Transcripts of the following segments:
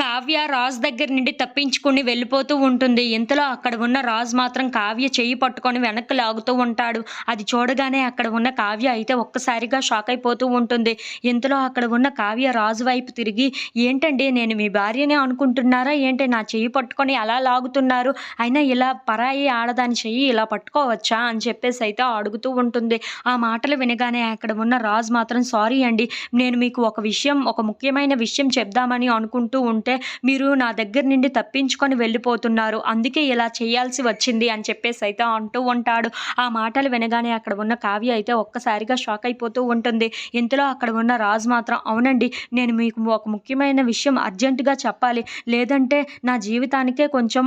కావ్య రాజు దగ్గర నుండి తప్పించుకొని వెళ్ళిపోతూ ఉంటుంది. ఇంతలో అక్కడ ఉన్న రాజు మాత్రం కావ్య చెయ్యి పట్టుకొని వెనక్కి లాగుతూ ఉంటాడు. అది చూడగానే అక్కడ ఉన్న కావ్య అయితే ఒక్కసారిగా షాక్ అయిపోతూ ఉంటుంది. ఇంతలో అక్కడ ఉన్న కావ్య రాజు వైపు తిరిగి, "ఏంటండి నేను మీ భార్యనే అనుకుంటున్నారా ఏంటి? నా చెయ్యి పట్టుకొని అలా లాగుతున్నారు. అయినా ఇలా పరాయి ఆడదాని చెయ్యి ఇలా పట్టుకోవచ్చా?" అని చెప్పేసి అయితే అడుగుతూ ఉంటుంది. ఆ మాటలు వినగానే అక్కడ ఉన్న రాజు మాత్రం, "సారీ అండి. నేను మీకు ఒక ముఖ్యమైన విషయం చెప్దామని అనుకుంటూ ఉంటే మీరు నా దగ్గర నుండి తప్పించుకొని వెళ్ళిపోతున్నారు. అందుకే ఇలా చేయాల్సి వచ్చింది" అని చెప్పేసి అయితే అంటూ ఉంటాడు. ఆ మాటలు వినగానే అక్కడ ఉన్న కావ్య అయితే ఒక్కసారిగా షాక్ అయిపోతూ ఉంటుంది. ఇంతలో అక్కడ ఉన్న రాజు మాత్రం, "అవునండి. నేను మీకు ఒక ముఖ్యమైన విషయం అర్జెంట్‌గా చెప్పాలి. లేదంటే నా జీవితానికే కొంచెం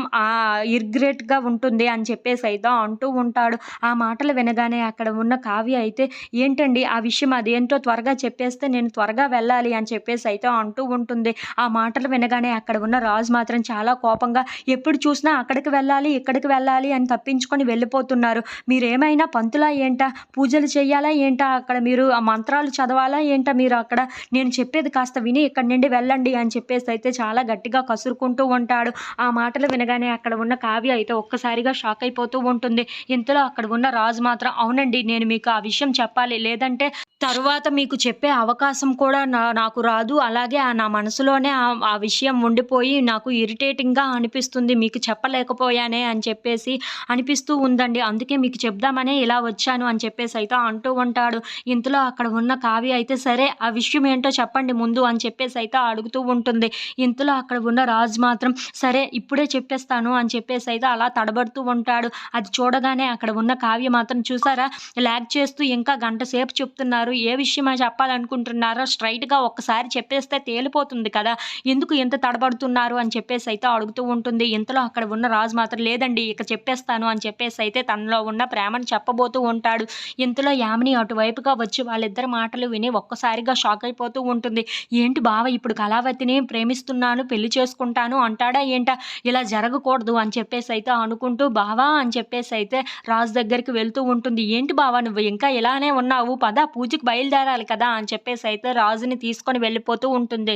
ఇర్గ్రెట్‌గా ఉంటుంది" అని చెప్పేసి అయితే అంటూ ఉంటాడు. ఆ మాటలు వినగానే అక్కడ ఉన్న కావ్య అయితే, "ఏంటండి ఆ విషయం అదేంటో త్వరగా చెప్పేస్తే నేను త్వరగా వెళ్ళాలి" అని చెప్పేసి అయితే అంటూ ఉంటుంది. ఆ మాటలు వినగానే అక్కడ ఉన్న రాజు మాత్రం చాలా కోపంగా, "ఎప్పుడు చూసినా అక్కడికి వెళ్ళాలి, ఇక్కడికి వెళ్ళాలి అని తప్పించుకొని వెళ్ళిపోతున్నారు. మీరేమైనా పంతులా ఏంటా? పూజలు చేయాలా ఏంటా? అక్కడ మీరు ఆ మంత్రాలు చదవాలా ఏంటా మీరు అక్కడ? నేను చెప్పేది కాస్త విని ఇక్కడి నుండి వెళ్ళండి" అని చెప్పేసి అయితే చాలా గట్టిగా కసురుకుంటూ ఉంటాడు. ఆ మాటలు వినగానే అక్కడ ఉన్న కావ్య అయితే ఒక్కసారిగా షాక్ అయిపోతూ ఉంటుంది. ఇంతలో అక్కడ ఉన్న రాజు మాత్రం, "అవునండి. నేను మీకు ఆ విషయం చెప్పాలి. లేదంటే తరువాత మీకు చెప్పే అవకాశం కూడా నాకు రాదు. అలాగే నా మనసులోనే ఆ విషయం ఉండిపోయి నాకు ఇరిటేటింగ్‌గా అనిపిస్తుంది. మీకు చెప్పలేకపోయానే అని చెప్పేసి అనిపిస్తూ ఉందండి. అందుకే మీకు చెప్దామనే ఇలా వచ్చాను" అని చెప్పేసి అయితే అంటూ ఉంటాడు. ఇంతలో అక్కడ ఉన్న కావ్య అయితే, "సరే ఆ విషయం ఏంటో చెప్పండి ముందు" అని చెప్పేసి అయితే అడుగుతూ ఉంటుంది. ఇంతలో అక్కడ ఉన్న రాజు మాత్రం, "సరే ఇప్పుడే చెప్పేస్తాను" అని చెప్పేసి అయితే అలా తడబడుతూ ఉంటాడు. అది చూడగానే అక్కడ ఉన్న కావ్య మాత్రం, "చూసారా లాగ్ చేస్తూ ఇంకా గంట సేపు చెప్తున్నారు. ఏ విషయమా చెప్పాలనుకుంటున్నారో స్ట్రెయిట్‌గా ఒక్కసారి చెప్పేస్తే తేలిపోతుంది కదా! ఎందుకు ఇంత తడబడుతున్నారు" అని చెప్పేసి అయితే అడుగుతూ ఉంటుంది. ఇంతలో అక్కడ ఉన్న రాజు మాత్రం, "లేదండి ఇక చెప్పేస్తాను" అని చెప్పేసి అయితే తనలో ఉన్న ప్రేమను చెప్పబోతూ ఉంటాడు. ఇంతలో యామిని అటువైపుగా వచ్చి వాళ్ళిద్దరి మాటలు విని ఒక్కసారిగా షాక్ అయిపోతూ ఉంటుంది. "ఏంటి బావ ఇప్పుడు కళావతిని ప్రేమిస్తున్నాను, పెళ్లి చేసుకుంటాను అంటాడా ఏంటా? ఇలా జరగకూడదు" అని చెప్పేసి అయితే అనుకుంటూ, "బావా" అని చెప్పేసి అయితే రాజు దగ్గరికి వెళ్తూ ఉంటుంది. "ఏంటి బావ నువ్వు ఇంకా ఇలానే ఉన్నావు? పద పూజకి బయలుదేరాలి కదా!" అని చెప్పేసి అయితే రాజుని తీసుకొని వెళ్ళిపోతూ ఉంటుంది.